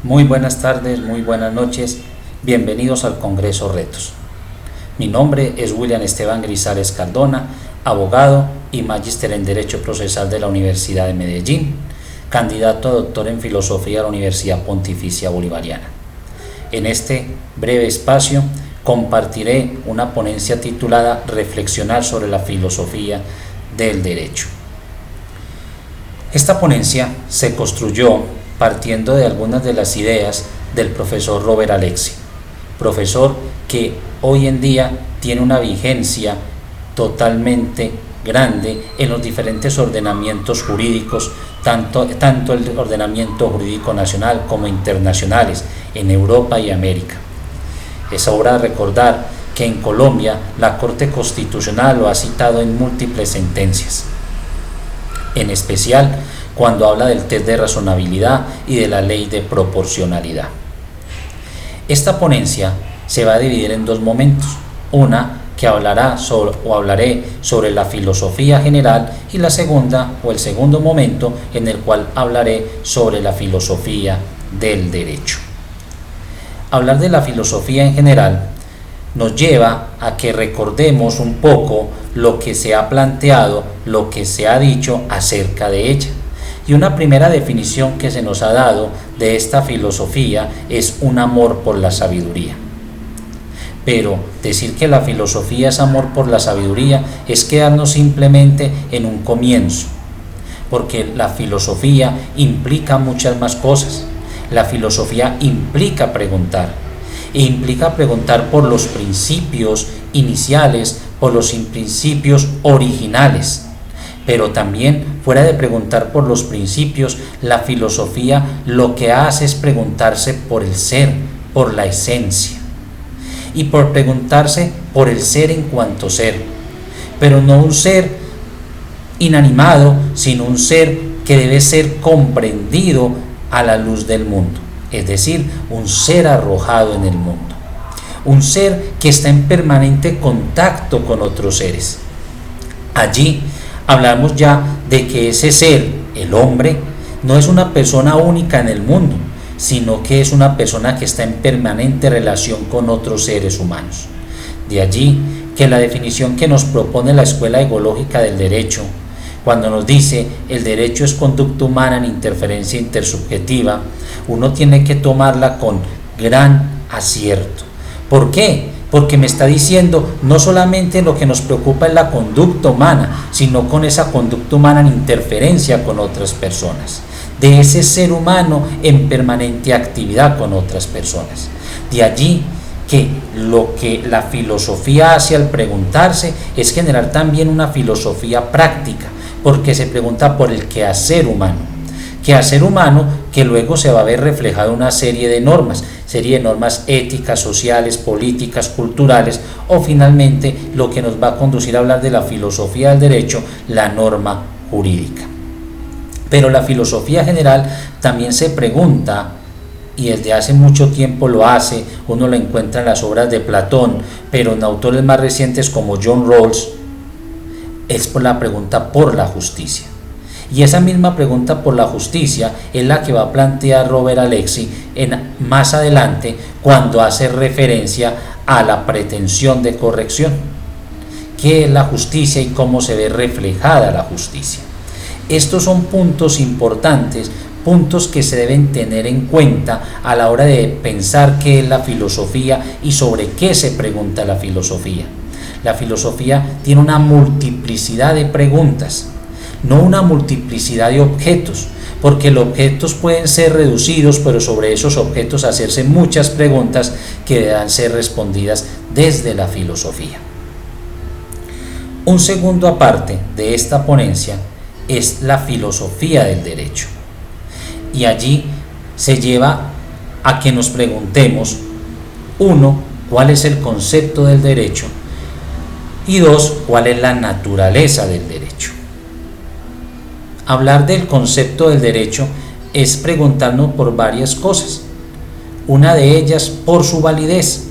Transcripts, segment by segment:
Muy buenas tardes, muy buenas noches, bienvenidos al Congreso Retos. Mi nombre es William Esteban Grisales Cardona, abogado y magíster en Derecho Procesal de la Universidad de Medellín, candidato a doctor en Filosofía de la Universidad Pontificia Bolivariana. En este breve espacio compartiré una ponencia titulada Reflexionar sobre la filosofía del derecho. Esta ponencia se construyó partiendo de algunas de las ideas del profesor Robert Alexy, profesor que hoy en día tiene una vigencia totalmente grande en los diferentes ordenamientos jurídicos, tanto el ordenamiento jurídico nacional como internacionales, en Europa y América. Es hora de recordar que en Colombia la Corte Constitucional lo ha citado en múltiples sentencias, en especial cuando habla del test de razonabilidad y de la ley de proporcionalidad. Esta ponencia se va a dividir en dos momentos, una que hablaré sobre la filosofía general y la segunda o el segundo momento en el cual hablaré sobre la filosofía del derecho. Hablar de la filosofía en general nos lleva a que recordemos un poco lo que se ha planteado, lo que se ha dicho acerca de ella. Y una primera definición que se nos ha dado de esta filosofía es un amor por la sabiduría. Pero decir que la filosofía es amor por la sabiduría es quedarnos simplemente en un comienzo, porque la filosofía implica muchas más cosas. La filosofía implica preguntar, e implica preguntar por los principios iniciales, por los principios originales. Pero también, fuera de preguntar por los principios, la filosofía lo que hace es preguntarse por el ser, por la esencia, y por preguntarse por el ser en cuanto ser, pero no un ser inanimado, sino un ser que debe ser comprendido a la luz del mundo, es decir, un ser arrojado en el mundo, un ser que está en permanente contacto con otros seres. Allí hablamos ya de que ese ser, el hombre, no es una persona única en el mundo, sino que es una persona que está en permanente relación con otros seres humanos. De allí que la definición que nos propone la Escuela Ecológica del Derecho, cuando nos dice el derecho es conducta humana en interferencia intersubjetiva, uno tiene que tomarla con gran acierto. ¿Por qué? Porque me está diciendo no solamente lo que nos preocupa es la conducta humana, sino con esa conducta humana en interferencia con otras personas, de ese ser humano en permanente actividad con otras personas. De allí que lo que la filosofía hace al preguntarse es generar también una filosofía práctica, porque se pregunta por el quehacer humano que luego se va a ver reflejado en una serie de normas éticas, sociales, políticas, culturales, o finalmente lo que nos va a conducir a hablar de la filosofía del derecho, la norma jurídica. Pero la filosofía general también se pregunta, y desde hace mucho tiempo lo hace, uno lo encuentra en las obras de Platón, pero en autores más recientes como John Rawls, es por la pregunta por la justicia. Y esa misma pregunta por la justicia es la que va a plantear Robert Alexy más adelante cuando hace referencia a la pretensión de corrección. ¿Qué es la justicia y cómo se ve reflejada la justicia? Estos son puntos importantes, puntos que se deben tener en cuenta a la hora de pensar qué es la filosofía y sobre qué se pregunta la filosofía. La filosofía tiene una multiplicidad de preguntas, no una multiplicidad de objetos, porque los objetos pueden ser reducidos, pero sobre esos objetos hacerse muchas preguntas que deberán ser respondidas desde la filosofía. Un segundo aparte de esta ponencia es la filosofía del derecho, y allí se lleva a que nos preguntemos, uno, ¿cuál es el concepto del derecho? Y dos, ¿cuál es la naturaleza del derecho? Hablar del concepto del derecho es preguntarnos por varias cosas, una de ellas por su validez.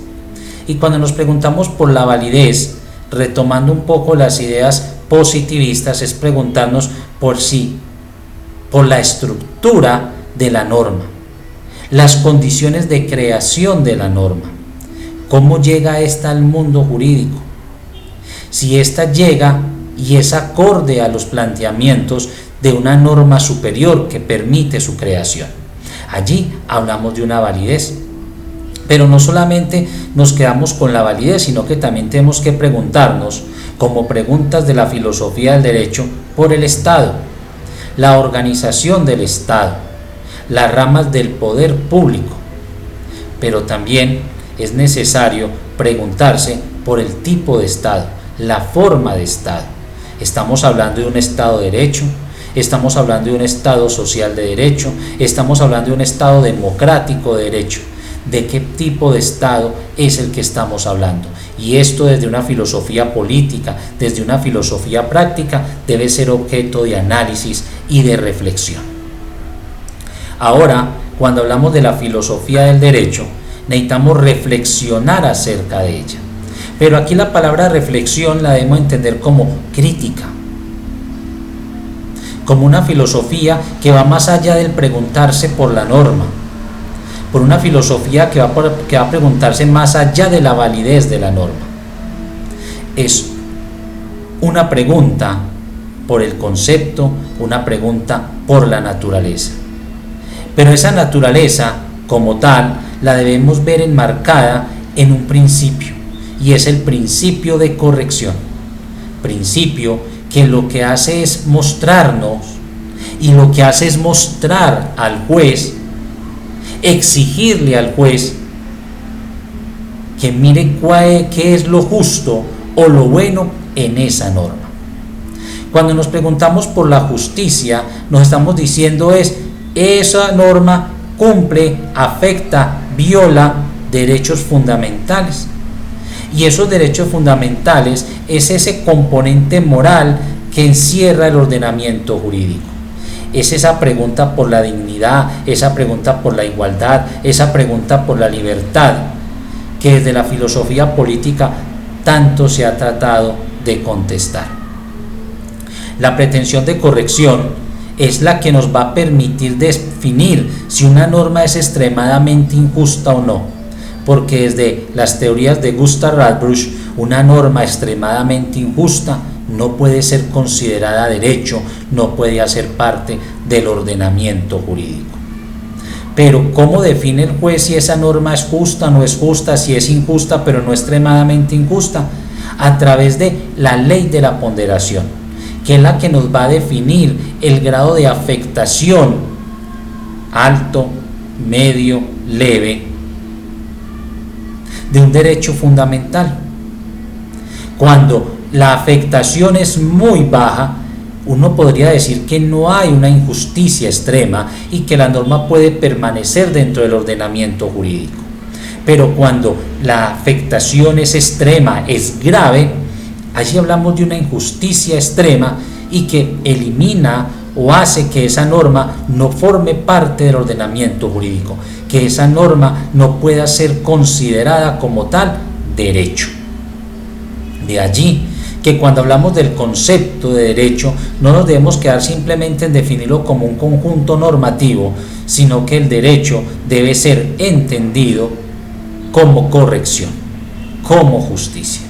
Y cuando nos preguntamos por la validez, retomando un poco las ideas positivistas, es preguntarnos por la estructura de la norma. las condiciones de creación de la norma, cómo llega esta al mundo jurídico, si ésta llega y es acorde a los planteamientos de una norma superior que permite su creación. Allí hablamos de una validez, pero no solamente nos quedamos con la validez, sino que también tenemos que preguntarnos, como preguntas de la filosofía del derecho, por el Estado, la organización del Estado, las ramas del poder público, pero también es necesario preguntarse por el tipo de Estado, la forma de Estado. Estamos hablando de un Estado de derecho, estamos hablando de un Estado social de derecho, estamos hablando de un Estado democrático de derecho. ¿De qué tipo de Estado es el que estamos hablando? Y esto desde una filosofía política, desde una filosofía práctica, debe ser objeto de análisis y de reflexión. Ahora, cuando hablamos de la filosofía del derecho, necesitamos reflexionar acerca de ella. Pero aquí la palabra reflexión la debemos entender como crítica, como una filosofía que va más allá del preguntarse por la norma, por una filosofía que va a preguntarse más allá de la validez de la norma. Es una pregunta por el concepto, una pregunta por la naturaleza. Pero esa naturaleza, como tal, la debemos ver enmarcada en un principio, y es el principio de corrección. Principio que lo que hace es mostrarnos, y lo que hace es mostrar al juez, exigirle al juez que mire qué es lo justo o lo bueno en esa norma. Cuando nos preguntamos por la justicia, nos estamos diciendo esa norma cumple, afecta, viola derechos fundamentales. Y esos derechos fundamentales es ese componente moral que encierra el ordenamiento jurídico. Es esa pregunta por la dignidad, esa pregunta por la igualdad, esa pregunta por la libertad, que desde la filosofía política tanto se ha tratado de contestar. La pretensión de corrección es la que nos va a permitir definir si una norma es extremadamente injusta o no, porque desde las teorías de Gustav Radbruch, una norma extremadamente injusta no puede ser considerada derecho, no puede hacer parte del ordenamiento jurídico. Pero ¿cómo define el juez si esa norma es justa o no es justa, si es injusta pero no extremadamente injusta? A través de la ley de la ponderación, que es la que nos va a definir el grado de afectación alto, medio, leve de un derecho fundamental. Cuando la afectación es muy baja, uno podría decir que no hay una injusticia extrema y que la norma puede permanecer dentro del ordenamiento jurídico. Pero cuando la afectación es extrema, es grave, allí hablamos de una injusticia extrema y que elimina o hace que esa norma no forme parte del ordenamiento jurídico, que esa norma no pueda ser considerada como tal derecho. De allí que cuando hablamos del concepto de derecho no nos debemos quedar simplemente en definirlo como un conjunto normativo, sino que el derecho debe ser entendido como corrección, como justicia.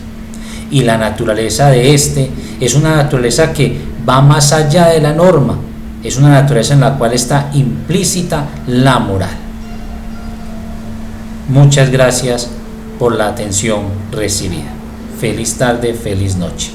Y la naturaleza de este es una naturaleza que va más allá de la norma, es una naturaleza en la cual está implícita la moral. Muchas gracias por la atención recibida. Feliz tarde, feliz noche.